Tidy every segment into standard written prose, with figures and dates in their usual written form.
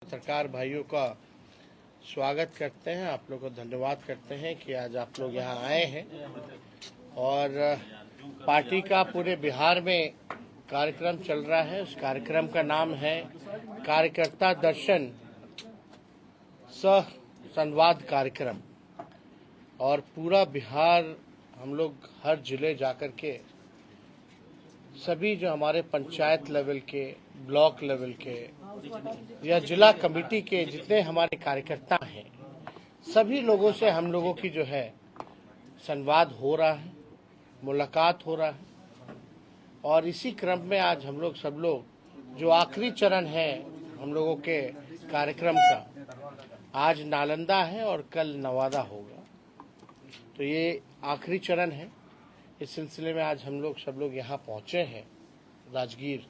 पत्रकार भाइयों का स्वागत करते हैं। आप लोग को धन्यवाद करते हैं कि आज आप लोग यहाँ आए हैं और पार्टी का पूरे बिहार में कार्यक्रम चल रहा है। उस कार्यक्रम का नाम है कार्यकर्ता दर्शन सह संवाद कार्यक्रम और पूरा बिहार हम लोग हर जिले जाकर के सभी जो हमारे पंचायत लेवल के, ब्लॉक लेवल के या जिला कमेटी के जितने हमारे कार्यकर्ता हैं, सभी लोगों से हम लोगों की जो है संवाद हो रहा है, मुलाकात हो रहा है। और इसी क्रम में आज हम लोग सब लोग जो आखिरी चरण है हम लोगों के कार्यक्रम का, आज नालंदा है और कल नवादा होगा, तो ये आखिरी चरण है। इस सिलसिले में आज हम लोग सब लोग यहाँ पहुँचे हैं राजगीर,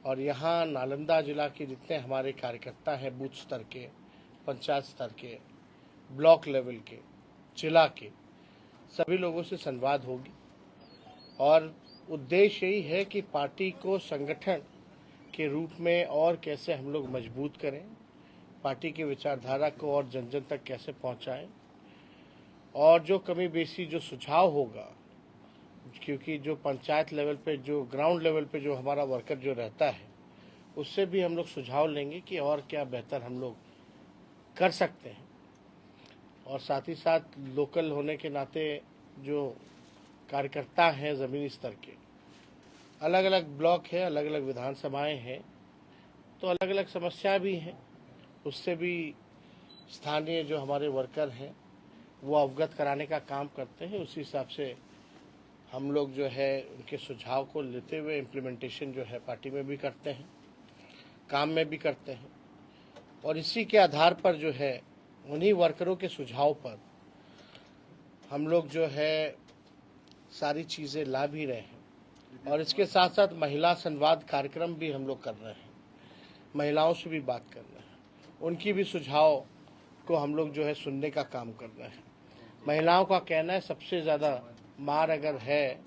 और यहाँ नालंदा जिला के जितने हमारे कार्यकर्ता हैं, बूथ स्तर के, पंचायत स्तर के, ब्लॉक लेवल के, जिला के, सभी लोगों से संवाद होगी। और उद्देश्य यही है कि पार्टी को संगठन के रूप में और कैसे हम लोग मजबूत करें, पार्टी की विचारधारा को और जन जन तक कैसे पहुँचाएं, और जो कमी बेसी जो सुझाव होगा, क्योंकि जो पंचायत लेवल पे, जो ग्राउंड लेवल पे जो हमारा वर्कर जो रहता है, उससे भी हम लोग सुझाव लेंगे कि और क्या बेहतर हम लोग कर सकते हैं। और साथ ही साथ लोकल होने के नाते जो कार्यकर्ता हैं ज़मीनी स्तर के, अलग अलग ब्लॉक है, अलग अलग विधानसभाएं हैं, तो अलग अलग समस्या भी हैं, उससे भी स्थानीय जो हमारे वर्कर हैं वो अवगत कराने का काम करते हैं। उसी हिसाब से हम लोग जो है उनके सुझाव को लेते हुए इम्प्लीमेंटेशन जो है पार्टी में भी करते हैं, काम में भी करते हैं। और इसी के आधार पर जो है उन्हीं वर्करों के सुझाव पर हम लोग जो है सारी चीज़ें ला भी रहे हैं। और इसके साथ साथ महिला संवाद कार्यक्रम भी हम लोग कर रहे हैं, महिलाओं से भी बात कर रहे हैं, उनकी भी सुझाव को हम लोग जो है सुनने का काम कर रहे हैं। महिलाओं का कहना है सबसे ज़्यादा मार अगर है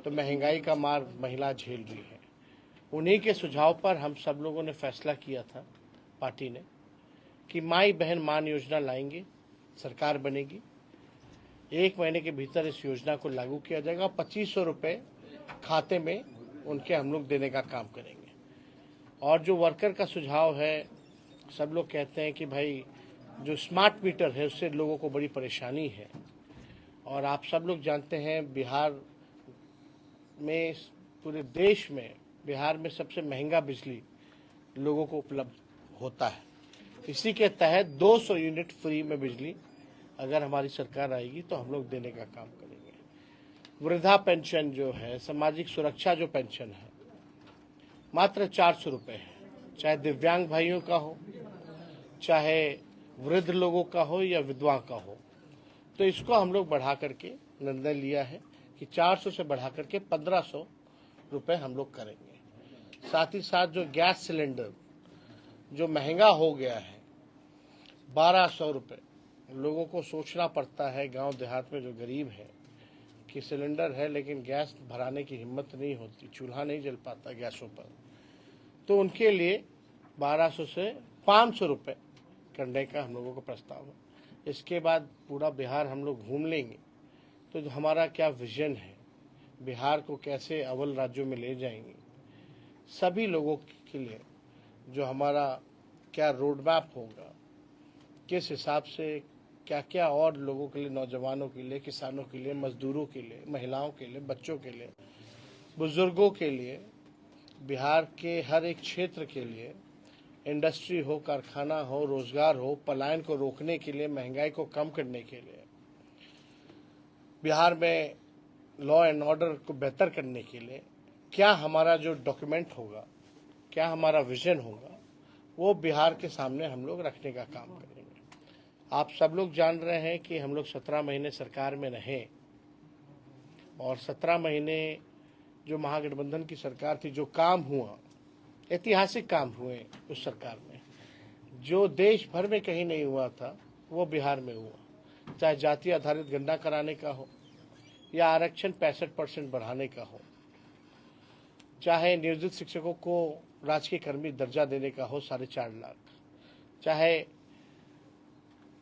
तो महंगाई का मार महिला झेल रही है। उन्हीं के सुझाव पर हम सब लोगों ने फैसला किया था पार्टी ने कि माई बहन मान योजना लाएंगे, सरकार बनेगी, 1 महीने के भीतर इस योजना को लागू किया जाएगा। 2500 रुपये खाते में उनके हम लोग देने का काम करेंगे। और जो वर्कर का सुझाव है, सब लोग कहते हैं कि भाई जो स्मार्ट मीटर है उससे लोगों को बड़ी परेशानी है। और आप सब लोग जानते हैं बिहार में, पूरे देश में बिहार में सबसे महंगा बिजली लोगों को उपलब्ध होता है। इसी के तहत 200 यूनिट फ्री में बिजली अगर हमारी सरकार आएगी तो हम लोग देने का काम करेंगे। वृद्धा पेंशन जो है, सामाजिक सुरक्षा जो पेंशन है, मात्र 400 रुपये है, चाहे दिव्यांग भाइयों का हो, चाहे वृद्ध लोगों का हो या विधवा का हो। तो इसको हम लोग बढ़ा करके निर्णय लिया है कि 400 से बढ़ा करके 1500 रुपये हम लोग करेंगे। साथ ही साथ जो गैस सिलेंडर जो महंगा हो गया है, 1200 रुपये, लोगों को सोचना पड़ता है गांव देहात में जो गरीब है कि सिलेंडर है लेकिन गैस भराने की हिम्मत नहीं होती, चूल्हा नहीं जल पाता गैसों पर, तो उनके लिए 1200 से 500 रुपये करने का हम लोगों को प्रस्ताव है। इसके बाद पूरा बिहार हम लोग घूम लेंगे, तो हमारा क्या विजन है, बिहार को कैसे अव्वल राज्यों में ले जाएंगे, सभी लोगों के लिए जो हमारा क्या रोड मैप होगा, किस हिसाब से क्या क्या और लोगों के लिए, नौजवानों के लिए, किसानों के लिए, मजदूरों के लिए, महिलाओं के लिए, बच्चों के लिए, बुजुर्गों के लिए, बिहार के हर एक क्षेत्र के लिए, इंडस्ट्री हो, कारखाना हो, रोजगार हो, पलायन को रोकने के लिए, महंगाई को कम करने के लिए, बिहार में लॉ एंड ऑर्डर को बेहतर करने के लिए क्या हमारा जो डॉक्यूमेंट होगा, क्या हमारा विजन होगा, वो बिहार के सामने हम लोग रखने का काम करेंगे। आप सब लोग जान रहे हैं कि हम लोग 17 महीने सरकार में रहे, और 17 महीने जो महागठबंधन की सरकार थी, जो काम हुआ, ऐतिहासिक काम हुए उस सरकार में, जो देश भर में कहीं नहीं हुआ था वो बिहार में हुआ। चाहे जाति आधारित गणना कराने का हो, या आरक्षण 65% बढ़ाने का हो, चाहे नियोजित शिक्षकों को राजकीय कर्मी दर्जा देने का हो 4.5 लाख, चाहे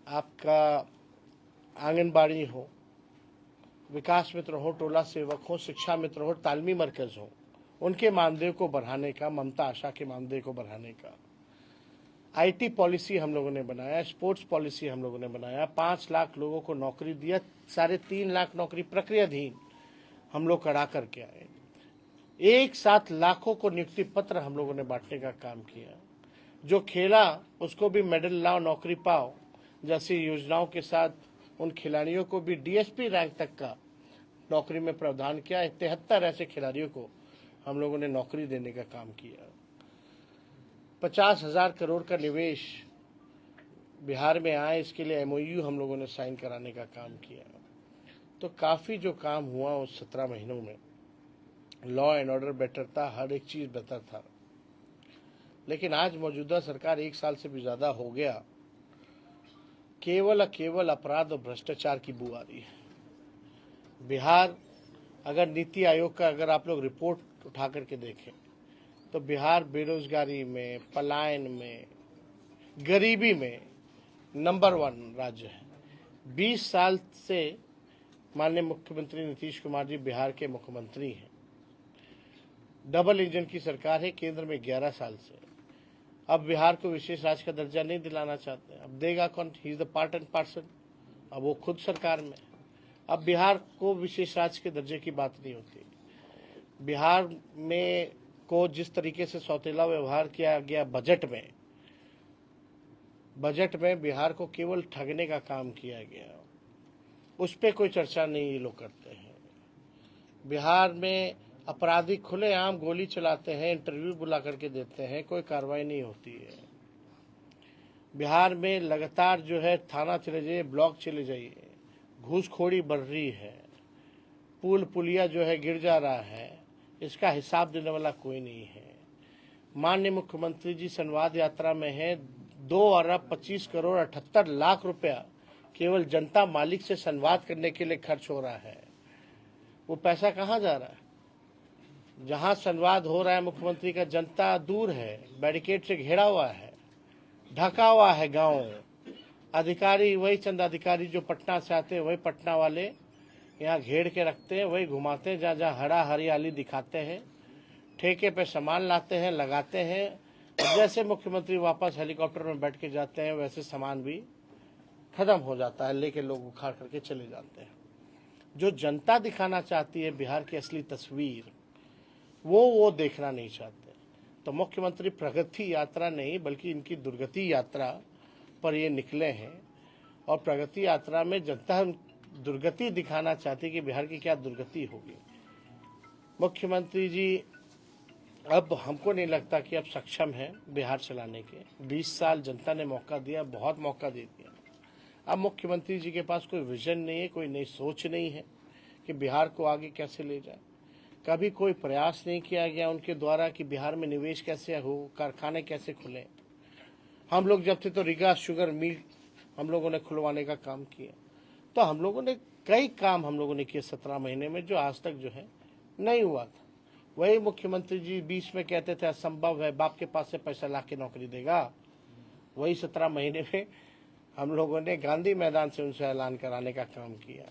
आपका आंगनबाड़ी हो, विकास मित्र हो, टोला सेवक हो, शिक्षा मित्र हो, तालमी मरकज हो, उनके मानदेय को बढ़ाने का, ममता आशा के मानदेय को बढ़ाने का, आईटी पॉलिसी हम लोगों ने बनाया, स्पोर्ट्स पॉलिसी हम लोगों ने बनाया, 5 लाख लोगों को नौकरी दिया, 3.5 लाख नौकरी प्रक्रियाधीन हम लोग करा करके आए, एक साथ लाखों को नियुक्ति पत्र हम लोगों ने बांटने का काम किया। जो खेला उसको भी मेडल लाओ, नौकरी पाओ जैसी योजनाओं के साथ उन खिलाड़ियों को भी डीएसपी रैंक तक का नौकरी में प्रावधान किया। 73 ऐसे खिलाड़ियों को हम लोगों ने नौकरी देने का काम किया। 50,000 करोड़ का निवेश बिहार में आए, इसके लिए एमओयू हम लोगों ने साइन कराने का काम किया। तो काफ़ी जो काम हुआ उस 17 महीनों में, लॉ एंड ऑर्डर बेटर था, हर एक चीज़ बेहतर था। लेकिन आज मौजूदा सरकार 1 साल से भी ज़्यादा हो गया, केवल अपराध और भ्रष्टाचार की बू आ रही है। बिहार, अगर नीति आयोग का अगर आप लोग रिपोर्ट उठा करके देखें तो बिहार बेरोजगारी में, पलायन में, गरीबी में नंबर 1 राज्य है। 20 साल से माननीय मुख्यमंत्री नीतीश कुमार जी बिहार के मुख्यमंत्री हैं। डबल इंजन की सरकार है केंद्र में 11 साल से। अब बिहार को विशेष राज्य का दर्जा नहीं दिलाना चाहते, अब देगा कौन? He is the part and parcel. अब वो खुद सरकार में। अब बिहार को विशेष राज्य के दर्जे की बात नहीं होती। बिहार में को जिस तरीके से सौतेला व्यवहार किया गया बजट में बिहार को केवल ठगने का काम किया गया, उस पर कोई चर्चा नहीं ये लोग करते हैं। बिहार में अपराधी खुलेआम गोली चलाते हैं, इंटरव्यू बुला करके देते हैं, कोई कार्रवाई नहीं होती है। बिहार में लगातार जो है थाना चले जाइए, ब्लॉक चले जाइए, घूसखोरी बढ़ रही है, पुल पुलिया जो है गिर जा रहा है, इसका हिसाब देने वाला कोई नहीं है। माननीय मुख्यमंत्री जी संवाद यात्रा में है, 2 अरब 25 करोड़ 78 लाख रुपया केवल जनता मालिक से संवाद करने के लिए खर्च हो रहा है। वो पैसा कहाँ जा रहा है? जहां संवाद हो रहा है मुख्यमंत्री का, जनता दूर है, बैरिकेड से घेरा हुआ है, ढका हुआ है गांव। अधिकारी वही चंद अधिकारी जो पटना से आते हैं, वही पटना वाले यहाँ घेर के रखते हैं, वही घुमाते हैं, जहाँ जहाँ हरा हरियाली दिखाते हैं, ठेके पे सामान लाते हैं, लगाते हैं। और जैसे मुख्यमंत्री वापस हेलीकॉप्टर में बैठ के जाते हैं, वैसे सामान भी खत्म हो जाता है, लेके लोग उखाड़ करके चले जाते हैं। जो जनता दिखाना चाहती है बिहार की असली तस्वीर, वो देखना नहीं चाहते। तो मुख्यमंत्री प्रगति यात्रा नहीं बल्कि इनकी दुर्गति यात्रा पर ये निकले हैं। और प्रगति यात्रा में जनता दुर्गति दिखाना चाहती है कि बिहार की क्या दुर्गति होगी। मुख्यमंत्री जी अब हमको नहीं लगता कि अब सक्षम है बिहार चलाने के। 20 साल जनता ने मौका दिया, बहुत मौका दे दिया। अब मुख्यमंत्री जी के पास कोई विजन नहीं है, कोई नई सोच नहीं है कि बिहार को आगे कैसे ले जाए। कभी कोई प्रयास नहीं किया गया उनके द्वारा कि बिहार में निवेश कैसे हो, कारखाने कैसे खुले। हम लोग जब थे तो रीगा शुगर मिल हम लोगों ने खुलवाने का काम किया। तो हम लोगों ने कई काम हम लोगों ने किए 17 महीने में, जो आज तक जो है नहीं हुआ था। वही मुख्यमंत्री जी बीच में कहते थे असंभव है, बाप के पास से पैसा ला के नौकरी देगा। वही 17 महीने में हम लोगों ने गांधी मैदान से उनसे ऐलान कराने का काम किया।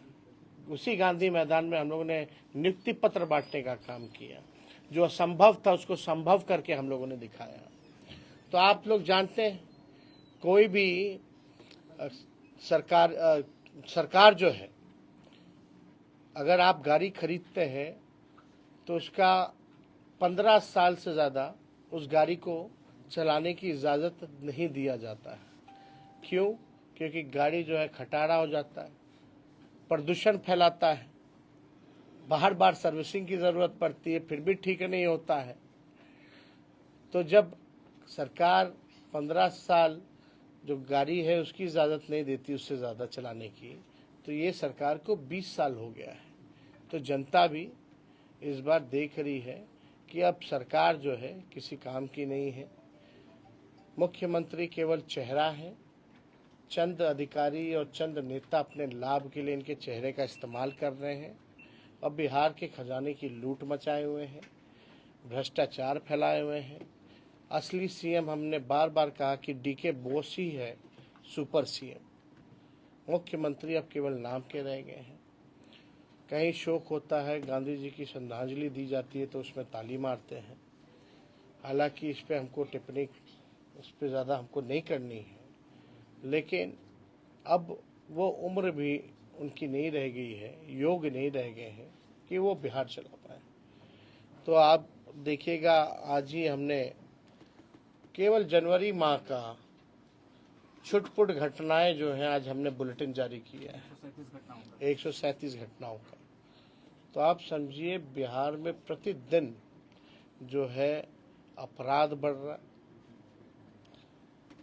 उसी गांधी मैदान में हम लोगों ने नियुक्ति पत्र बांटने का काम किया। जो असंभव था उसको संभव करके हम लोगों ने दिखाया। तो आप लोग जानते हैं, कोई भी सरकार जो है, अगर आप गाड़ी खरीदते हैं तो उसका 15 साल से ज़्यादा उस गाड़ी को चलाने की इजाज़त नहीं दिया जाता है। क्यों? क्योंकि गाड़ी जो है खटारा हो जाता है, प्रदूषण फैलाता है, बार बार सर्विसिंग की ज़रूरत पड़ती है, फिर भी ठीक नहीं होता है। तो जब सरकार 15 साल जो गाड़ी है उसकी इजाज़त नहीं देती उससे ज़्यादा चलाने की, तो ये सरकार को 20 साल हो गया है। तो जनता भी इस बार देख रही है कि अब सरकार जो है किसी काम की नहीं है। मुख्यमंत्री केवल चेहरा है। चंद अधिकारी और चंद नेता अपने लाभ के लिए इनके चेहरे का इस्तेमाल कर रहे हैं। अब बिहार के खजाने की लूट मचाए हुए हैं, भ्रष्टाचार फैलाए हुए हैं, असली सीएम हमने बार बार कहा कि डीके बोस ही है सुपर सीएम। मुख्यमंत्री अब केवल नाम के रह गए हैं। कहीं शोक होता है, गांधी जी की श्रद्धांजलि दी जाती है तो उसमें ताली मारते हैं। हालांकि इस पे हमको टिप्पणी इस पे ज़्यादा हमको नहीं करनी है, लेकिन अब वो उम्र भी उनकी नहीं रह गई है, योग नहीं रह गए हैं कि वो बिहार चला पाए। तो आप देखिएगा, आज ही हमने केवल जनवरी माह का छुटपुट घटनाएं जो हैं आज हमने बुलेटिन जारी किया है 137 घटनाओं का। तो आप समझिए बिहार में प्रतिदिन जो है अपराध बढ़ रहा,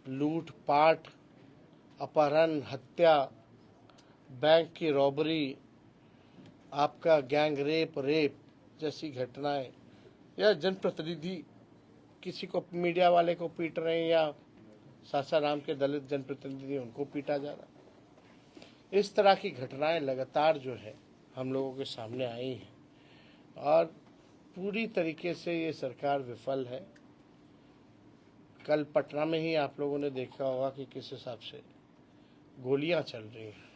लूटपाट, अपहरण, हत्या, बैंक की रॉबरी, आपका गैंग रेप जैसी घटनाएं, या जनप्रतिनिधि किसी को मीडिया वाले को पीट रहे हैं या सासाराम के दलित जनप्रतिनिधि उनको पीटा जा रहा। इस तरह की घटनाएं लगातार जो है हम लोगों के सामने आई हैं और पूरी तरीके से ये सरकार विफल है। कल पटना में ही आप लोगों ने देखा होगा कि किस हिसाब से गोलियां चल रही हैं।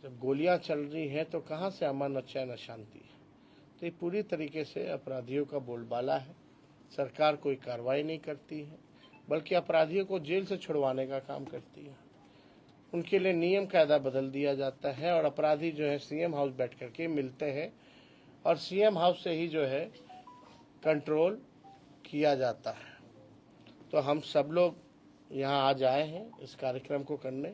जब गोलियां चल रही हैं तो कहां से अमन और चैन और शांति है? तो ये पूरी तरीके से अपराधियों का बोलबाला है। सरकार कोई कार्रवाई नहीं करती है, बल्कि अपराधियों को जेल से छुड़वाने का काम करती है। उनके लिए नियम कायदा बदल दिया जाता है और अपराधी जो है सीएम हाउस बैठ करके मिलते हैं और सीएम हाउस से ही जो है कंट्रोल किया जाता है। तो हम सब लोग यहाँ आज आए हैं इस कार्यक्रम को करने।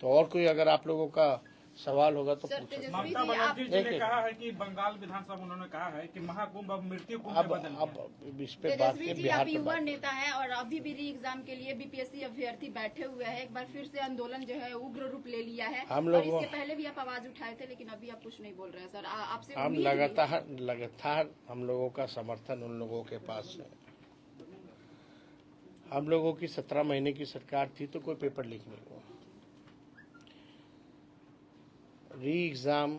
तो और कोई अगर आप लोगों का सवाल होगा तो पूछो। ममता बनर्जी जी ने कहा है कि बंगाल विधानसभा उन्होंने कहा है कि महाकुंभ अब मृत्यु कुंभ में बदल गया। अब इस पे बात के बिहार पे युवा नेता है और अभी भी री एग्जाम के लिए बीपीएससी अभ्यर्थी बैठे हुए हैं। एक बार फिर से आंदोलन जो है उग्र रूप ले लिया है। हम और लोग इसके पहले भी आप आवाज उठाए थे, लेकिन अभी आप कुछ नहीं बोल रहे हैं सर। आपसे हम लगातार हम लोगों का समर्थन उन लोगों के पास है। हम लोगों की 17 महीने की सरकार थी तो कोई पेपर लीक नहीं हुआ। री एग्ज़ाम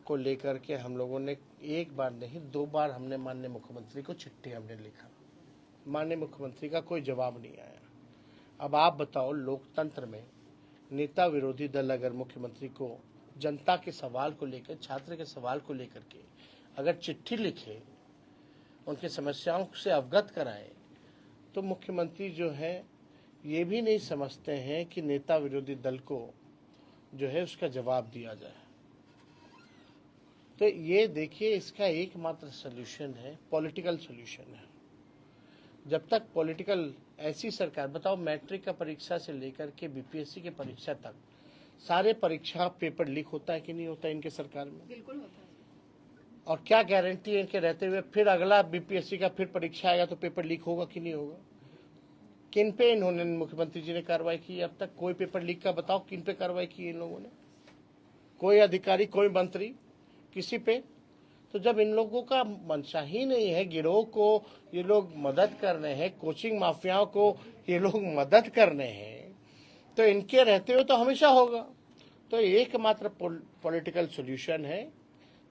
को लेकर के हम लोगों ने एक बार नहीं 2 बार हमने माननीय मुख्यमंत्री को चिट्ठी हमने लिखा। माननीय मुख्यमंत्री का कोई जवाब नहीं आया। अब आप बताओ, लोकतंत्र में नेता विरोधी दल अगर मुख्यमंत्री को जनता के सवाल को लेकर, छात्र के सवाल को लेकर के अगर चिट्ठी लिखे, उनकी समस्याओं से अवगत कराए, तो मुख्यमंत्री जो है ये भी नहीं समझते हैं कि नेता विरोधी दल को जो है उसका जवाब दिया जाए। तो ये देखिए, इसका एकमात्र सलूशन है, पॉलिटिकल सलूशन है। जब तक पॉलिटिकल ऐसी सरकार, बताओ मैट्रिक का परीक्षा से लेकर के बीपीएससी के परीक्षा तक सारे परीक्षा पेपर लीक होता है कि नहीं होता इनके सरकार में? बिल्कुल होता है। और क्या गारंटी है इनके रहते हुए फिर अगला बीपीएससी का फिर परीक्षा आएगा तो पेपर लीक होगा कि नहीं होगा? किन पे इन्होंने, मुख्यमंत्री जी ने कार्रवाई की अब तक? कोई पेपर लीक का बताओ, किन पे कार्रवाई की इन लोगों ने? कोई अधिकारी, कोई मंत्री, किसी पे? तो जब इन लोगों का मंशा ही नहीं है, गिरोह को ये लोग मदद कर रहे हैं, कोचिंग माफियाओं को ये लोग मदद कर रहे हैं, तो इनके रहते हुए तो हमेशा होगा। तो एकमात्र पॉलिटिकल सॉल्यूशन है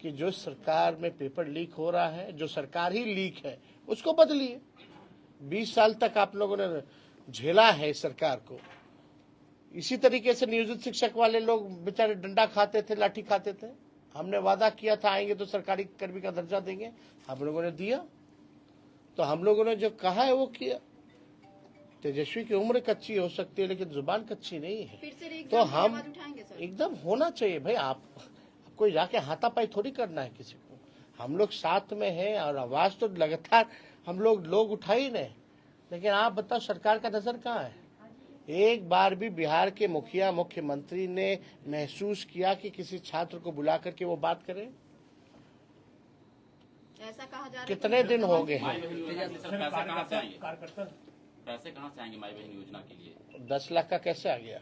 कि जो सरकार में पेपर लीक हो रहा है, जो सरकार ही लीक है, उसको बदलिए। 20 साल तक आप लोगों ने झेला है इस सरकार को। इसी तरीके से नियोजित शिक्षक वाले लोग बेचारे डंडा खाते थे, लाठी खाते थे। हमने वादा किया था आएंगे तो सरकारी कर्मी का दर्जा देंगे, हम लोगों ने दिया। तो हम लोगों ने जो कहा है वो किया। तेजस्वी की उम्र कच्ची हो सकती है लेकिन जुबान कच्ची नहीं है। फिर से तो हम एकदम होना चाहिए भाई। आपको जाके हाथापाई थोड़ी करना है किसी को। हम लोग साथ में हैं और आवाज तो लगातार हम लोग उठा ही नहीं। लेकिन आप बताओ सरकार का नजर कहाँ है? एक बार भी बिहार के मुखिया, मुख्यमंत्री ने महसूस किया कि किसी छात्र को बुला करके वो बात करे? ऐसा कहा जा रहा है। कितने दिन हो गए हैं? पैसे कहाँ से आएंगे माई बहन योजना के लिए? 10 लाख का कैसे आ गया?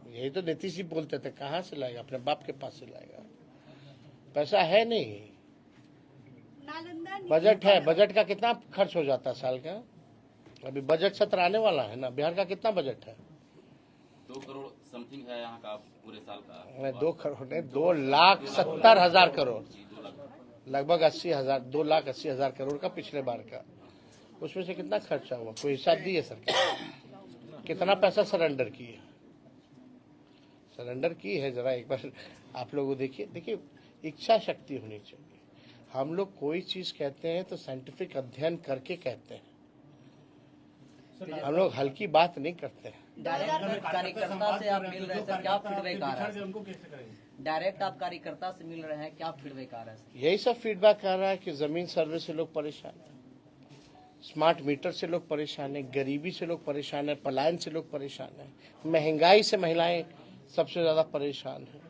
यही तो नीतीश जी बोलते थे, कहाँ से लाएगा? अपने बाप के पास से लाएगा। पैसा है नहीं। बजट है, बजट का कितना खर्च हो जाता है साल का? अभी बजट सत्र आने वाला है ना। बिहार का कितना बजट है? 2 करोड़ समथिंग है यहाँ का पूरे साल का। 2 करोड़ नहीं, 2,70,000 करोड़, लगभग 80,000, 2,80,000 करोड़ का पिछले बार का। उसमें से कितना खर्चा हुआ, कोई हिसाब दी है सरकार? कितना पैसा सरेंडर की है? सरेंडर की है, जरा एक बार आप लोग देखिए इच्छा शक्ति होनी चाहिए। हम लोग कोई चीज कहते हैं तो साइंटिफिक अध्ययन करके कहते हैं, हम लोग हल्की बात नहीं करते हैं। डायरेक्ट कार्यकर्ता से आप मिल रहे थे, क्या फीडबैक आ रहा है? डायरेक्ट आप कार्यकर्ता से मिल रहे हैं, क्या फीडबैक आ रहा है? यही सब फीडबैक आ रहा है कि जमीन सर्वे से लोग परेशान हैं, स्मार्ट मीटर से लोग परेशान हैं, गरीबी से लोग परेशान हैं, पलायन से लोग परेशान हैं, महंगाई से महिलाएं सबसे ज्यादा परेशान हैं।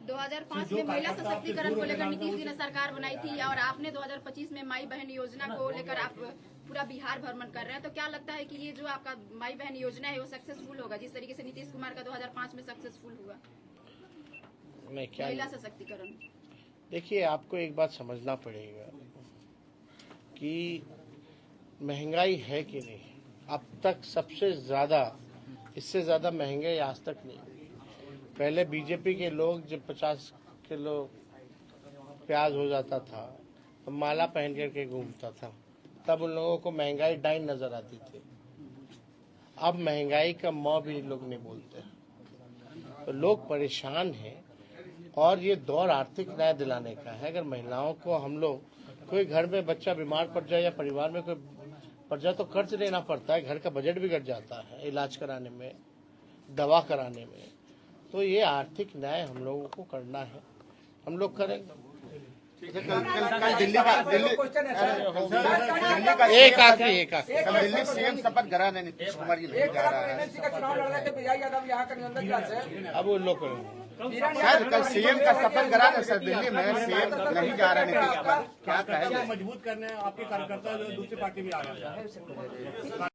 2005 में महिला सशक्तिकरण को लेकर नीतीश जी ने सरकार बनाई थी और आपने 2025 में माई बहन योजना को लेकर आप पूरा बिहार भ्रमण कर रहे हैं, तो क्या लगता है कि ये जो आपका माई बहन योजना है वो सक्सेसफुल होगा, जिस तरीके से नीतीश कुमार का 2005 में सक्सेसफुल हुआ महिला सशक्तिकरण? देखिए, आपको एक बात समझना पड़ेगा कि महंगाई है कि नहीं। अब तक सबसे ज्यादा, इससे ज्यादा महंगाई आज तक नहीं हुई। पहले बीजेपी के लोग जब 50 किलो प्याज हो जाता था तो माला पहन करके घूमता था, तब उन लोगों को महंगाई डाइन नजर आती थी। अब महंगाई का मौ भी लोग नहीं बोलते, तो लोग परेशान हैं। और ये दौर आर्थिक न्याय दिलाने का है। अगर महिलाओं को हम लोग, कोई घर में बच्चा बीमार पड़ जाए या परिवार में कोई पड़ जाए तो कर्ज लेना पड़ता है, घर का बजट बिगड़ जाता है इलाज कराने में, दवा कराने में। तो ये आर्थिक न्याय हम लोगों को करना है, हम लोग करेंगे। एक आखिरी दिल्ली सीएम शपथ ग्रहण है, नीतीश कुमार जी नहीं जा रहा है। अब वो लोग करेंगे। सर कल सीएम का शपथ ग्रहण है सर, दिल्ली में सीएम नहीं जा रहा है नीतीश कुमार, क्या कहेंगे? मजबूत करने आपके कार्यकर्ता जो दूसरी पार्टी भी आ रहे हैं।